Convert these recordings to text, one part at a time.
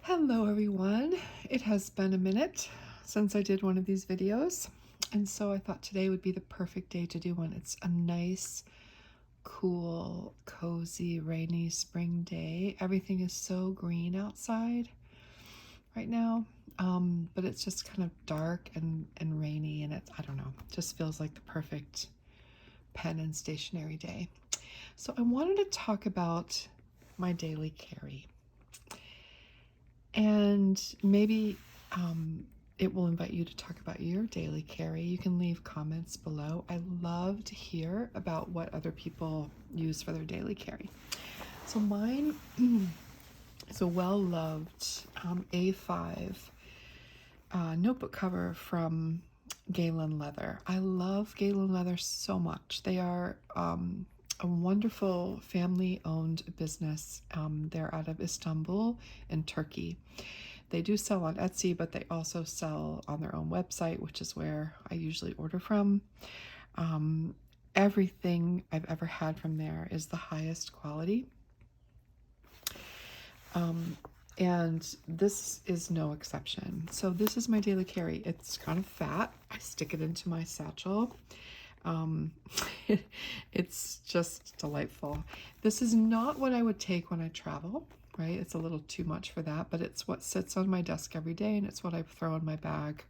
Hello everyone. It has been a minute since I did one of these videos, and so I thought today would be the perfect day to do one. It's a nice, cool, cozy, rainy spring day. Everything is so green outside right now, but it's just kind of dark and rainy, and I don't know, just feels like the perfect pen and stationery day. So I wanted to talk about my daily carry. And maybe it will invite you to talk about your daily carry. You can leave comments below. I love to hear about what other people use for their daily carry. So mine is a well-loved A5 notebook cover from Galen Leather. I love Galen Leather so much. They are a wonderful family-owned business. They're out of Istanbul in Turkey. They do sell on Etsy, but they also sell on their own website, which is where I usually order from. Everything I've ever had from there is the highest quality. And this is no exception. So this is my daily carry. It's kind of fat. I stick it into my satchel. It's just delightful. This is not what I would take when I travel, right? It's a little too much for that, but it's what sits on my desk every day, and it's what I throw in my bag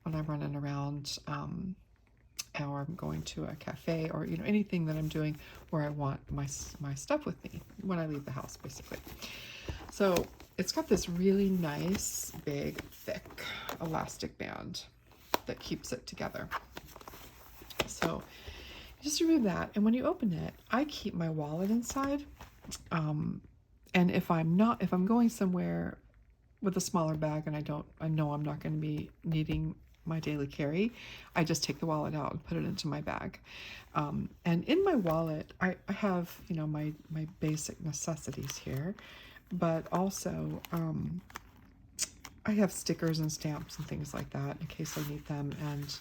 when I'm running around, or I'm going to a cafe, or anything that I'm doing where I want my stuff with me when I leave the house, basically. So it's got this really nice, big, thick elastic band that keeps it together. So just remove that, and when you open it, I keep my wallet inside. And if I'm going somewhere with a smaller bag and I know I'm not going to be needing my daily carry, I just take the wallet out and put it into my bag. And in my wallet, I have, my basic necessities here, but also I have stickers and stamps and things like that in case I need them, and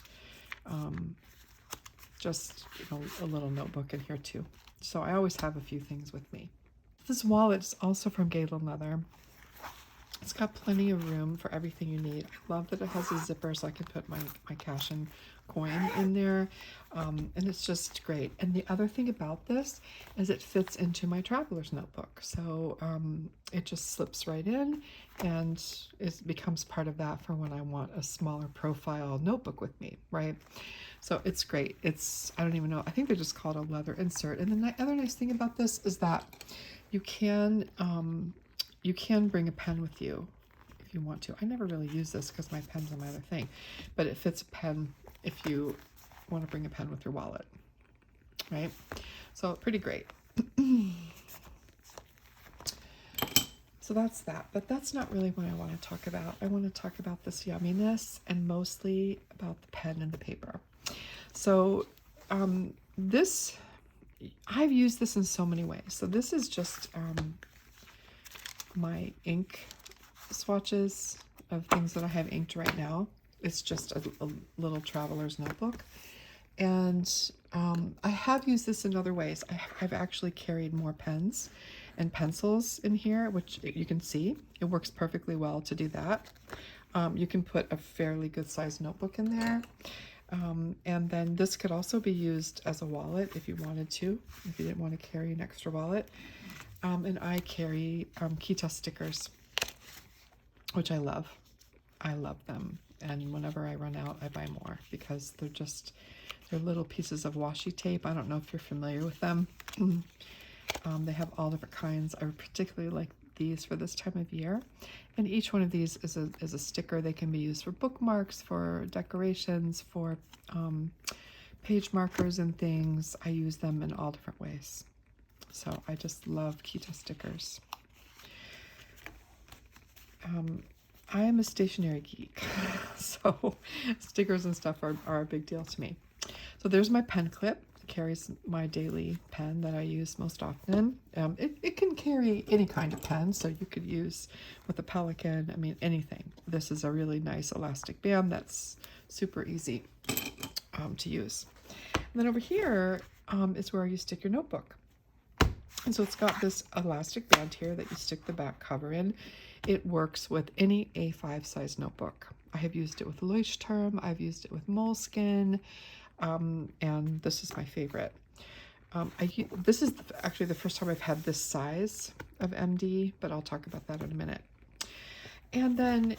just a little notebook in here too. So I always have a few things with me. This wallet is also from Galen Leather. It's got plenty of room for everything you need. I love that it has a zipper so I can put my cash and coin in there, and it's just great. And the other thing about this is it fits into my traveler's notebook, so it just slips right in, and it becomes part of that for when I want a smaller profile notebook with me, right? So it's great. I don't even know, I think they just call it a leather insert. And the other nice thing about this is that you can bring a pen with you if you want to. I never really use this because my pen's on my other thing, but it fits a pen if you want to bring a pen with your wallet, right? So pretty great. So that's that, but that's not really what I want to talk about. I want to talk about this yumminess, and mostly about the pen and the paper. So I've used this in so many ways. So this is just my ink swatches of things that I have inked right now. It's just a little traveler's notebook, and I have used this in other ways. I've actually carried more pens and pencils in here, which you can see it works perfectly well to do that. You can put a fairly good sized notebook in there, and then this could also be used as a wallet if you wanted to, if you didn't want to carry an extra wallet. And I carry Kita stickers, which I love. I love them, and whenever I run out, I buy more because they're little pieces of washi tape. I don't know if you're familiar with them. They have all different kinds. I particularly like these for this time of year, and each one of these is a sticker. They can be used for bookmarks, for decorations, for page markers and things. I use them in all different ways. So I just love Kita stickers. I am a stationery geek, so stickers and stuff are a big deal to me. So there's my pen clip. It carries my daily pen that I use most often. It can carry any kind of pen, so you could use with a Pelican, I mean, anything. This is a really nice elastic band that's super easy to use. And then over here is where you stick your notebook. And so it's got this elastic band here that you stick the back cover in. It works with any A5 size notebook. I have used it with Leuchtturm, I've used it with Moleskine, and this is my favorite. This is actually the first time I've had this size of MD, but I'll talk about that in a minute. And then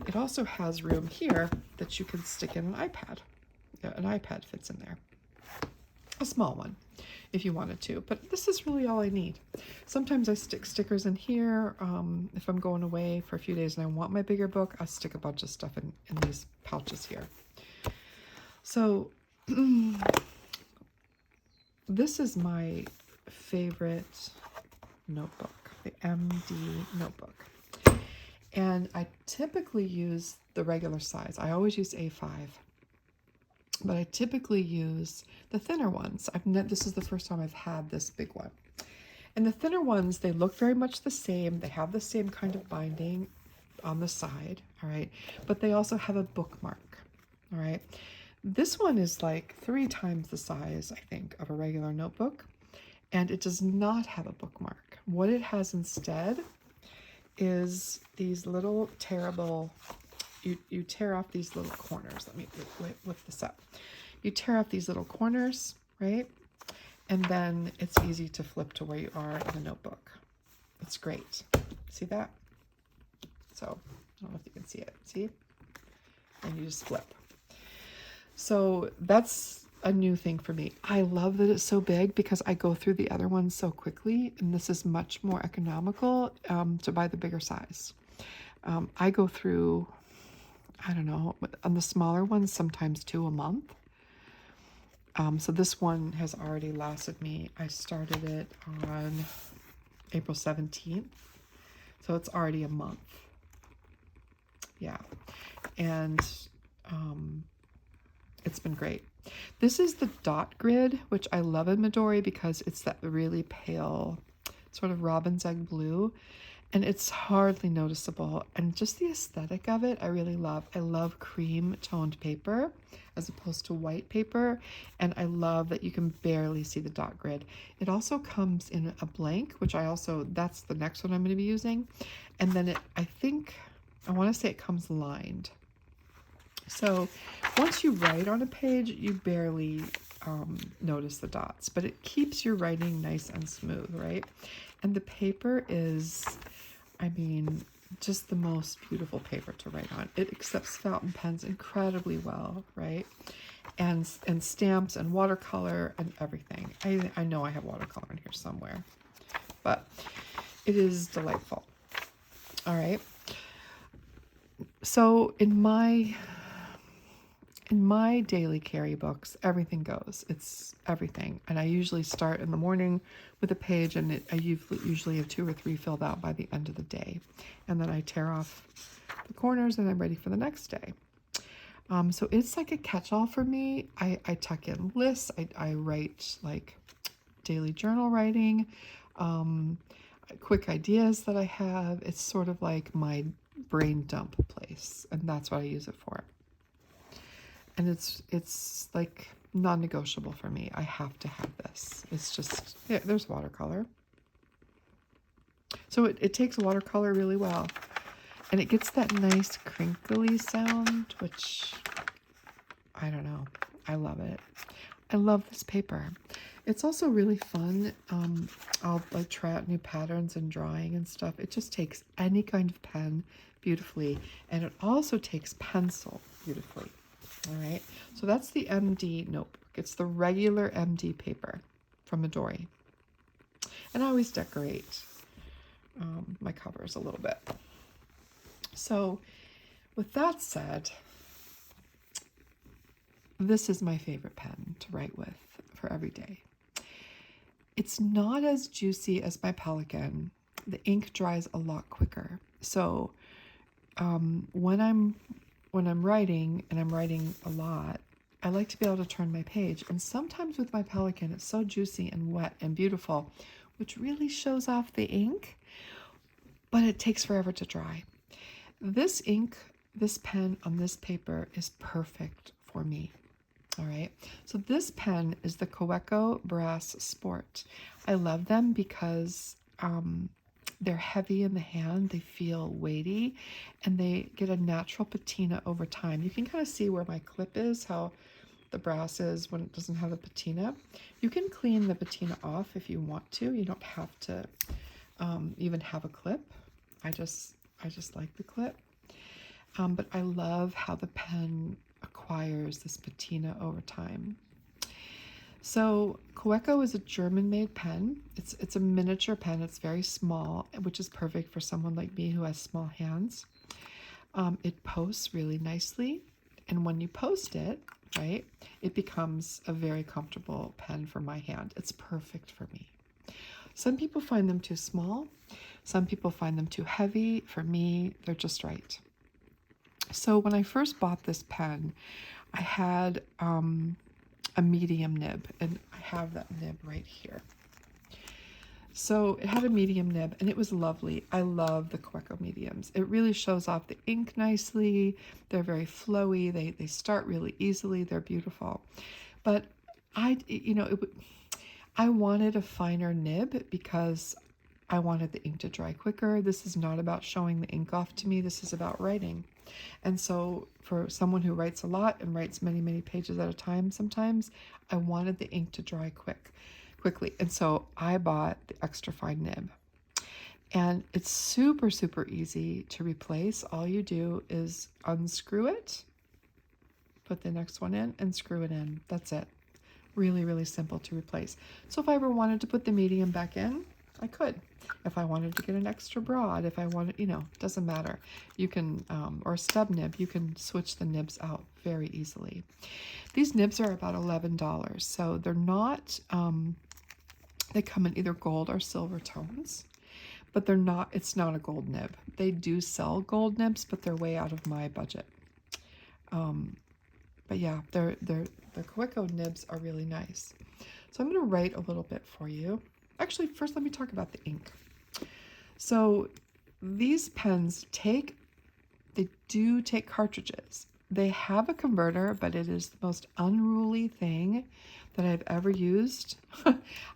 it also has room here that you can stick in an iPad. Yeah, an iPad fits in there. A small one, if you wanted to, but this is really all I need. Sometimes I stick stickers in here. If I'm going away for a few days and I want my bigger book, I'll stick a bunch of stuff in these pouches here. So this is my favorite notebook, the MD notebook. And I typically use the regular size. I always use A5. But I typically use the thinner ones. This is the first time I've had this big one. And the thinner ones, they look very much the same. They have the same kind of binding on the side, all right? But they also have a bookmark, all right? This one is like 3 times the size, I think, of a regular notebook. And it does not have a bookmark. What it has instead is these little terrible... You tear off these little corners. Let me lift this up. You tear off these little corners, right? And then it's easy to flip to where you are in the notebook. It's great. See that? So, I don't know if you can see it. See? And you just flip. So that's a new thing for me. I love that it's so big because I go through the other ones so quickly, and this is much more economical to buy the bigger size. I go through... I don't know, on the smaller ones, sometimes 2 a month. So this one has already lasted me. I started it on April 17th. So it's already a month. Yeah. And it's been great. This is the dot grid, which I love in Midori because it's that really pale sort of robin's egg blue. And it's hardly noticeable. And just the aesthetic of it, I really love. I love cream toned paper as opposed to white paper. And I love that you can barely see the dot grid. It also comes in a blank, which that's the next one I'm going to be using. And then I want to say it comes lined. So once you write on a page, you barely notice the dots, but it keeps your writing nice and smooth, right? And the paper is, I mean, just the most beautiful paper to write on. It accepts fountain pens incredibly well, right? And stamps and watercolor and everything. I know I have watercolor in here somewhere, but it is delightful. All right. So in my daily carry books, everything goes. It's everything. And I usually start in the morning with a page, and I usually have 2 or 3 filled out by the end of the day. And then I tear off the corners and I'm ready for the next day. So it's like a catch-all for me. I tuck in lists. I write like daily journal writing, quick ideas that I have. It's sort of like my brain dump place, and that's what I use it for. And it's like non-negotiable for me. I have to have this. It's just, there's watercolor. So it takes watercolor really well. And it gets that nice crinkly sound, which, I don't know. I love it. I love this paper. It's also really fun. I'll like try out new patterns and drawing and stuff. It just takes any kind of pen beautifully. And it also takes pencil beautifully. All right, so that's the MD notebook. It's the regular MD paper from Midori. And I always decorate my covers a little bit. So with that said, this is my favorite pen to write with for every day. It's not as juicy as my Pelican. The ink dries a lot quicker. So when I'm writing, and I'm writing a lot, I like to be able to turn my page. And sometimes with my Pelican, it's so juicy and wet and beautiful, which really shows off the ink, but it takes forever to dry. This ink, this pen on this paper is perfect for me. All right, so this pen is the Kaweco Brass Sport. I love them because they're heavy in the hand, they feel weighty, and they get a natural patina over time. You can kind of see where my clip is, how the brass is when it doesn't have the patina. You can clean the patina off if you want to. You don't have to even have a clip. I just like the clip. But I love how the pen acquires this patina over time. So Kaweco is a German-made pen. It's a miniature pen. It's very small, which is perfect for someone like me who has small hands. It posts really nicely, and when you post it, right, it becomes a very comfortable pen for my hand. It's perfect for me. Some people find them too small. Some people find them too heavy. For me, they're just right. So when I first bought this pen, I had a medium nib, and I have that nib right here. So it had a medium nib, and it was lovely. I love the Kaweco mediums. It really shows off the ink nicely. They're very flowy. They start really easily. They're beautiful. But I wanted a finer nib because I wanted the ink to dry quicker. This is not about showing the ink off to me. This is about writing. And so for someone who writes a lot and writes many, many pages at a time, sometimes I wanted the ink to dry quickly. And so I bought the extra fine nib. And it's super, super easy to replace. All you do is unscrew it, put the next one in, and screw it in. That's it. Really, really simple to replace. So if I ever wanted to put the medium back in, I could. If I wanted to get an extra broad, if I wanted, doesn't matter. You can, or a stub nib, you can switch the nibs out very easily. These nibs are about $11, so they're not, they come in either gold or silver tones, but it's not a gold nib. They do sell gold nibs, but they're way out of my budget. But yeah, the Kaweco nibs are really nice. So I'm going to write a little bit for you. Actually, first let me talk about the ink. So these pens they do take cartridges. They have a converter, but it is the most unruly thing that I've ever used.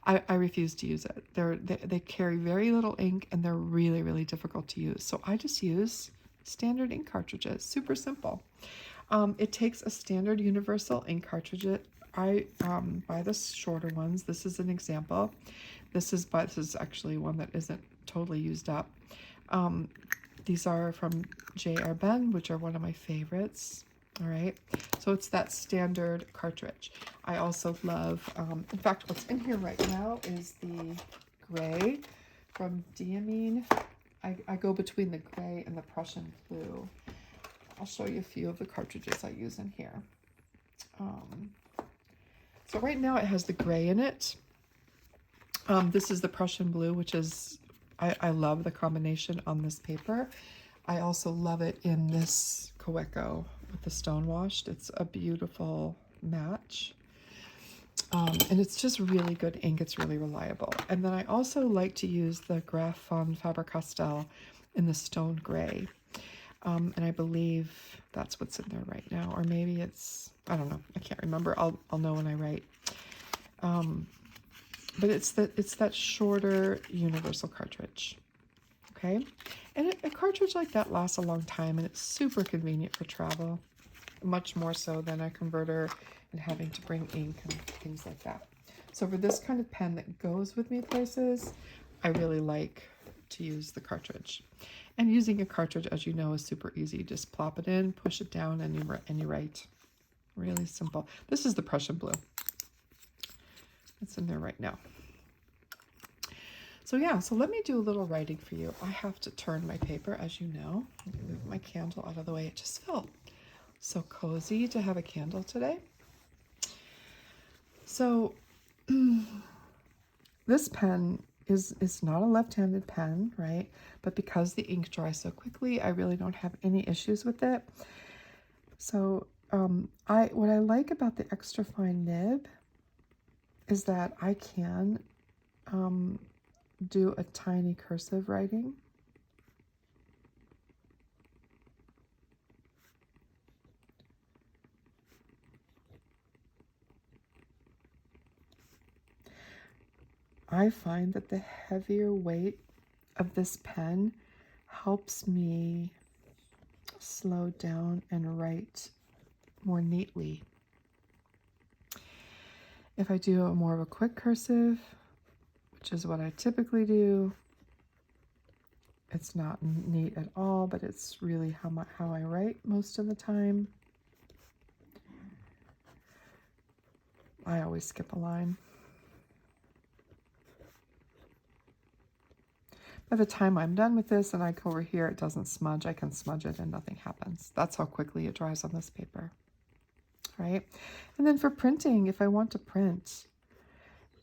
I refuse to use it. They carry very little ink, and they're really, really difficult to use. So I just use standard ink cartridges. Super simple. It takes a standard universal ink cartridge. I buy the shorter ones. This is an example. This is actually one that isn't totally used up. These are from J.R. Ben, which are one of my favorites. All right, so it's that standard cartridge. I also love, in fact, what's in here right now is the gray from Diamine. I go between the gray and the Prussian blue. I'll show you a few of the cartridges I use in here. So right now it has the gray in it. This is the Prussian blue, which is, I love the combination on this paper. I also love it in this Kaweco with the stone washed. It's a beautiful match. And it's just really good ink. It's really reliable. And then I also like to use the Graf von Faber-Castell in the stone gray. And I believe that's what's in there right now. Or maybe it's, I don't know. I can't remember. I'll know when I write. But it's that shorter universal cartridge. Okay? And a cartridge like that lasts a long time, and it's super convenient for travel. Much more so than a converter and having to bring ink and things like that. So for this kind of pen that goes with me places, I really like to use the cartridge. And using a cartridge, as you know, is super easy. You just plop it in, push it down, and you write. Really simple. This is the Prussian blue. It's in there right now. So yeah, so let me do a little writing for you. I have to turn my paper, as you know. Move my candle out of the way. It just felt so cozy to have a candle today. So this pen is not a left-handed pen, right? But because the ink dries so quickly, I really don't have any issues with it. So what I like about the extra fine nib is that I can do a tiny cursive writing. I find that the heavier weight of this pen helps me slow down and write more neatly. If I do a more of a quick cursive, which is what I typically do, it's not neat at all, but it's really how I write most of the time. I always skip a line. By the time I'm done with this and I go over here, it doesn't smudge. I can smudge it and nothing happens. That's how quickly it dries on this paper, right? And then for printing, if I want to print,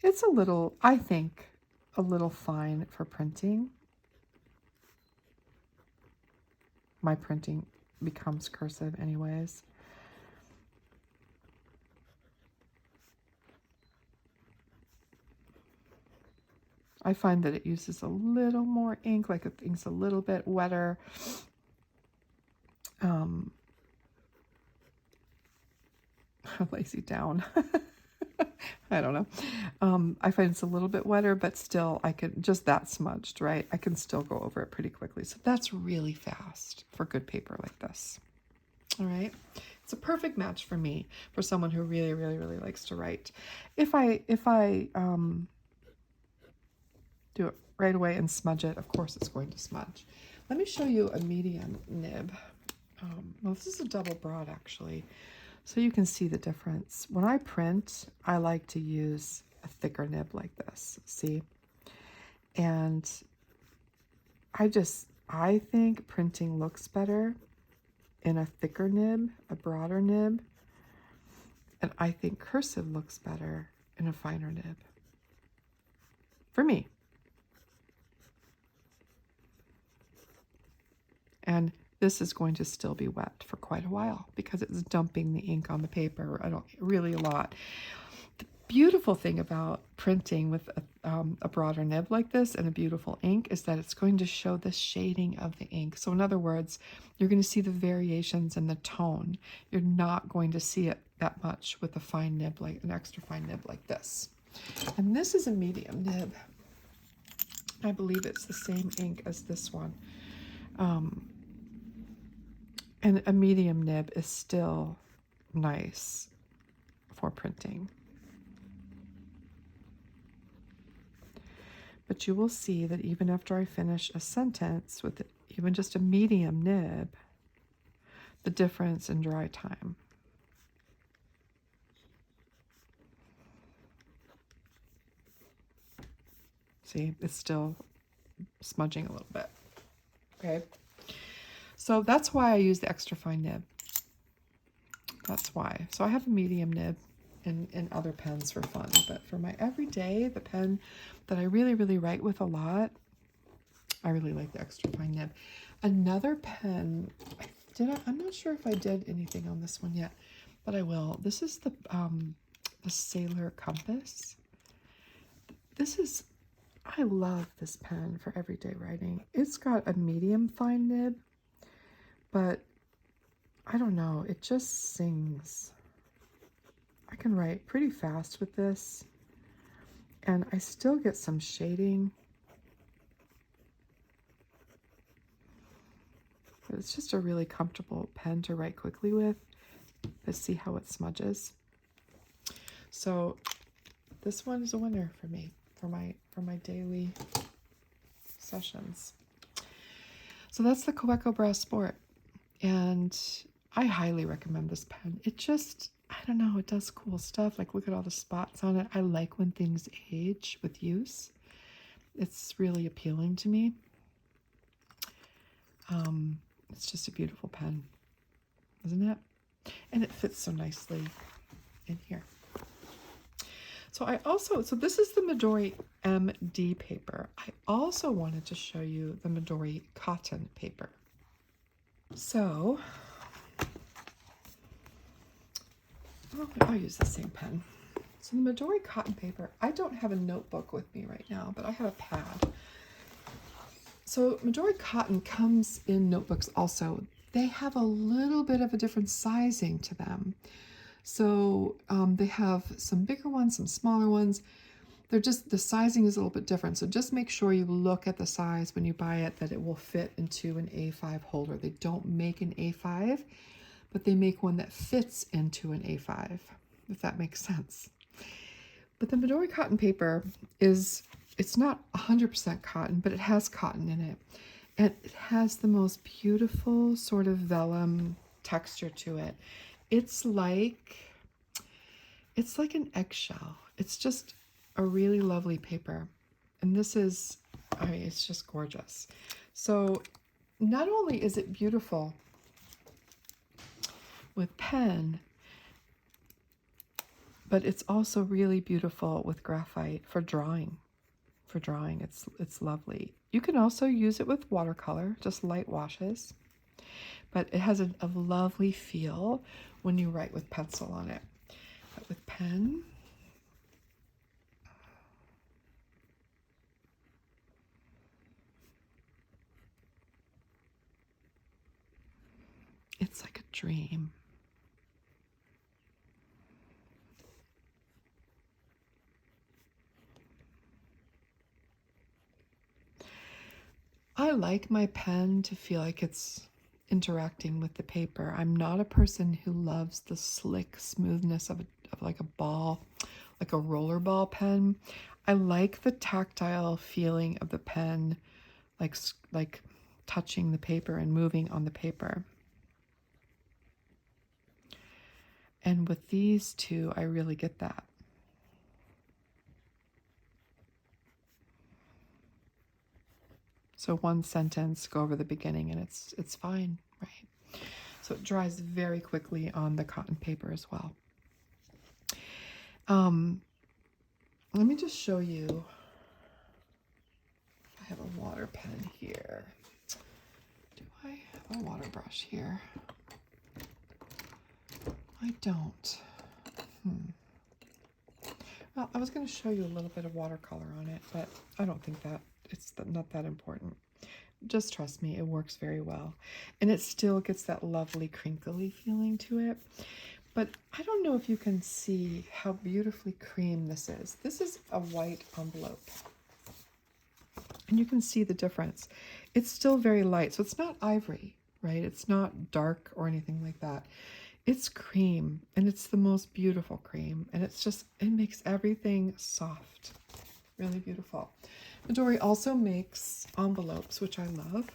it's a little, I think, a little fine for printing. My printing becomes cursive anyways. I find that it uses a little more ink, like the ink's a little bit wetter. Lazy down. I don't know. I find it's a little bit wetter, but still I could, just that smudged, right? I can still go over it pretty quickly. So that's really fast for good paper like this. All right. It's a perfect match for me, for someone who really, really, really likes to write. If I do it right away and smudge it, of course it's going to smudge. Let me show you a medium nib. Well, this is a double broad actually, so you can see the difference. When I print, I like to use a thicker nib like this, see? And I think printing looks better in a thicker nib, a broader nib, and I think cursive looks better in a finer nib. For me. And this is going to still be wet for quite a while because it's dumping the ink on the paper really a lot. The beautiful thing about printing with a broader nib like this and a beautiful ink is that it's going to show the shading of the ink. So in other words, you're going to see the variations in the tone. You're not going to see it that much with a fine nib, like an extra fine nib like this. And this is a medium nib. I believe it's the same ink as this one. And a medium nib is still nice for printing. But you will see that even after I finish a sentence with even just a medium nib, the difference in dry time. See, it's still smudging a little bit. Okay. So that's why I use the extra fine nib. That's why. So I have a medium nib in other pens for fun, but for my everyday, the pen that I really, really write with a lot, I really like the extra fine nib. Another pen, I'm not sure if I did anything on this one yet, but I will. This is the Sailor Compass. I love this pen for everyday writing. It's got a medium fine nib, but I don't know, it just sings. I can write pretty fast with this, and I still get some shading. But it's just a really comfortable pen to write quickly with. Let's see how it smudges. So this one is a winner for me, for my daily sessions. So that's the Kaweco Brass Sport. And I highly recommend this pen. It just, I don't know, it does cool stuff. Like, look at all the spots on it. I like when things age with use. It's really appealing to me. It's just a beautiful pen, isn't it? And it fits so nicely in here. So this is the Midori MD paper. I also wanted to show you the Midori cotton paper. So, I'll use the same pen. So the Midori cotton paper, I don't have a notebook with me right now, but I have a pad. So Midori cotton comes in notebooks also. They have a little bit of a different sizing to them. So they have some bigger ones, some smaller ones. they're just, the sizing is a little bit different. So just make sure you look at the size when you buy it, that it will fit into an A5 holder. They don't make an A5, but they make one that fits into an A5, if that makes sense. But the Midori cotton paper is, it's not 100% cotton, but it has cotton in it. And it has the most beautiful sort of vellum texture to it. It's like an eggshell. It's just a really lovely paper. And this is, I mean, it's just gorgeous. So not only is it beautiful with pen, but it's also really beautiful with graphite for drawing. For drawing, it's lovely. You can also use it with watercolor, just light washes. But it has a lovely feel when you write with pencil on it. But with pen, it's like a dream. I like my pen to feel like it's interacting with the paper. I'm not a person who loves the slick smoothness of like a ball, like a roller ball pen. I like the tactile feeling of the pen, like touching the paper and moving on the paper. And with these two, I really get that. So one sentence, go over the beginning, and it's fine, right? So it dries very quickly on the cotton paper as well. Let me just show you. I have a water pen here. Do I have a water brush here? I don't. Well, I was going to show you a little bit of watercolor on it, but I don't think that it's not that important. Just trust me, it works very well. And it still gets that lovely crinkly feeling to it. But I don't know if you can see how beautifully cream this is. This is a white envelope. And you can see the difference. It's still very light, so it's not ivory, right? It's not dark or anything like that. It's cream, and it's the most beautiful cream. And it's just, it makes everything soft. Really beautiful. Midori also makes envelopes, which I love.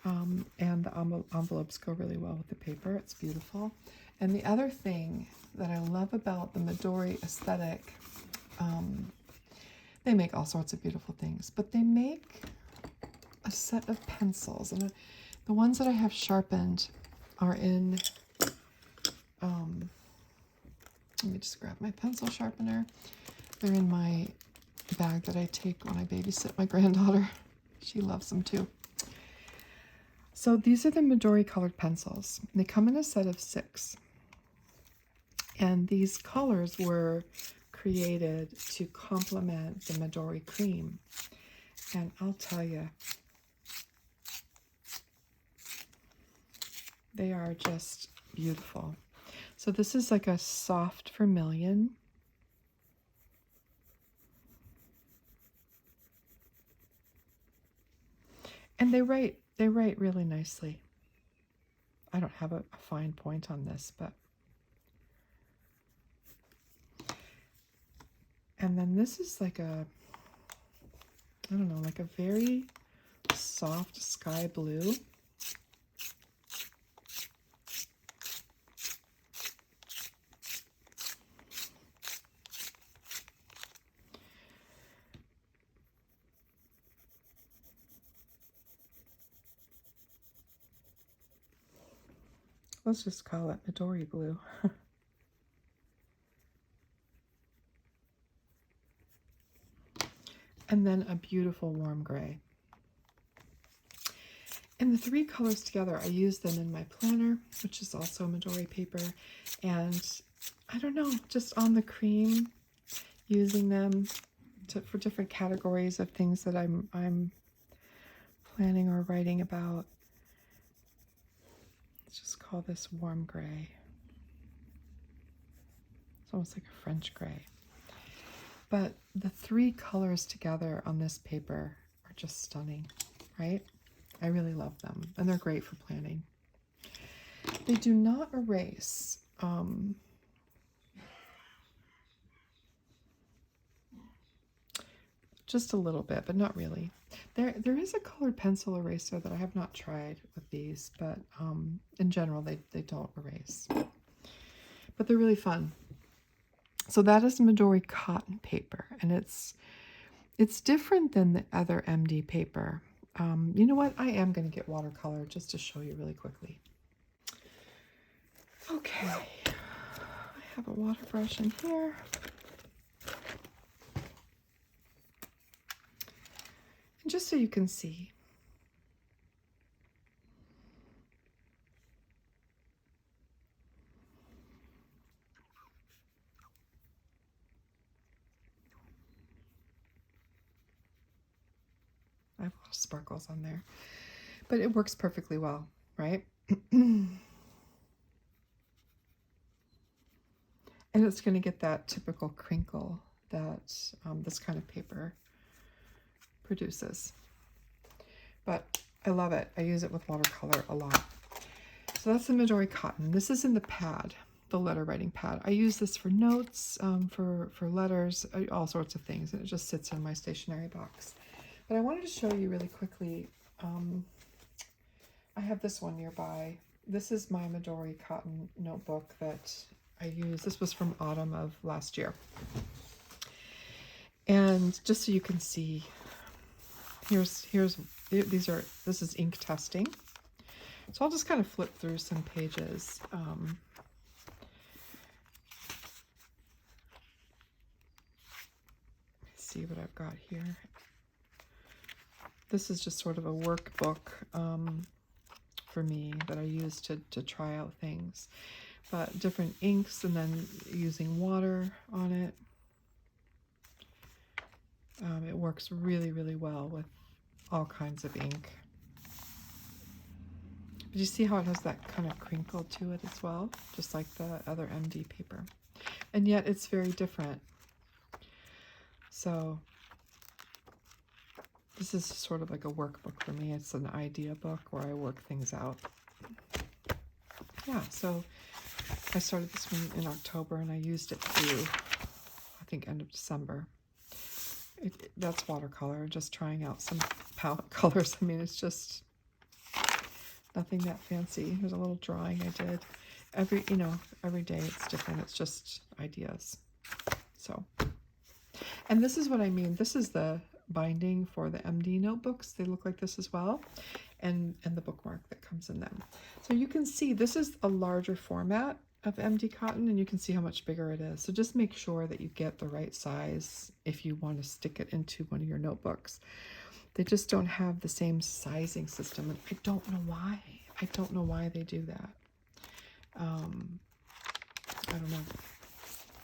And the envelopes go really well with the paper. It's beautiful. And the other thing that I love about the Midori aesthetic, they make all sorts of beautiful things, but they make a set of pencils. And the ones that I have sharpened are in, let me just grab my pencil sharpener. They're in my bag that I take when I babysit my granddaughter. She loves them too. So these are the Midori colored pencils. They come in a set of 6. And these colors were created to complement the Midori cream. And I'll tell you, they are just beautiful. So this is like a soft vermilion. And they write really nicely. I don't have a fine point on this, but. And then this is like a, I don't know, like a very soft sky blue. Let's just call it Midori blue. And then a beautiful warm gray. And the 3 colors together, I use them in my planner, which is also Midori paper. And I don't know, just on the cream, using them for different categories of things that I'm planning or writing about. Let's just call this warm gray. It's almost like a French gray. But the three colors together on this paper are just stunning, right? I really love them, and they're great for planning. They do not erase. Just a little bit, but not really. There is a colored pencil eraser that I have not tried with these, but in general, they don't erase. But they're really fun. So that is Midori cotton paper, and it's different than the other MD paper. You know what? I am going to get watercolor just to show you really quickly. Okay, I have a water brush in here. And just so you can see. I have a lot of sparkles on there, but it works perfectly well, right? And it's going to get that typical crinkle that this kind of paper produces. But I love it. I use it with watercolor a lot. So that's the Midori cotton. This is in the pad, the letter writing pad. I use this for notes, for letters, all sorts of things, and it just sits in my stationery box. But I wanted to show you really quickly, I have this one nearby. This is my Midori cotton notebook that I use. This was from autumn of last year. And just so you can see, this is ink testing. So I'll just kind of flip through some pages. Let's see what I've got here. This is just sort of a workbook for me that I use to try out things. But different inks, and then using water on it. It works really, really well with all kinds of ink. But you see how it has that kind of crinkle to it as well, just like the other MD paper. And yet it's very different. So this is sort of like a workbook for me. It's an idea book where I work things out. Yeah, so I started this one in October, and I used it through, I think, end of December. That's watercolor, just trying out some palette colors. I mean, it's just nothing that fancy. There's a little drawing I did. Every day it's different. It's just ideas. So, and this is what I mean. This is the binding for the MD notebooks. They look like this as well. And the bookmark that comes in them. So you can see this is a larger format of MD cotton, and you can see how much bigger it is. So just make sure that you get the right size if you want to stick it into one of your notebooks. They just don't have the same sizing system, and I don't know why. I don't know why they do that. I don't know,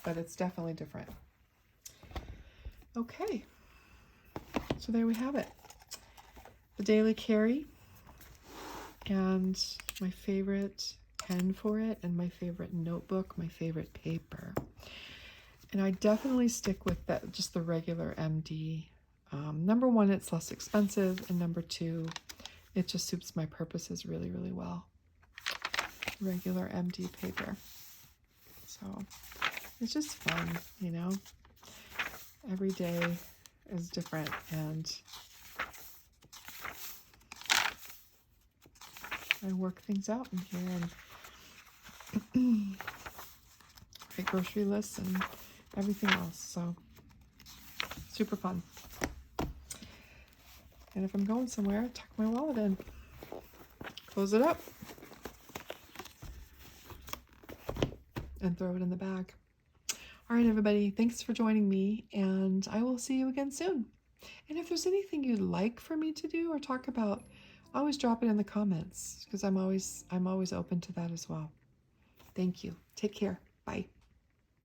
but it's definitely different. Okay, so there we have it. The daily carry, and my favorite pen for it, and my favorite notebook, my favorite paper. And I definitely stick with that, just the regular MD. Number one, it's less expensive, and number two, it just suits my purposes really, really well. Regular MD paper. So it's just fun, you know. Every day is different, and I work things out in here and write grocery lists and everything else. So super fun. And if I'm going somewhere, tuck my wallet in, close it up, and throw it in the bag. All right, everybody, thanks for joining me, and I will see you again soon. And if there's anything you'd like for me to do or talk about, always drop it in the comments, because I'm always open to that as well. Thank you. Take care. Bye.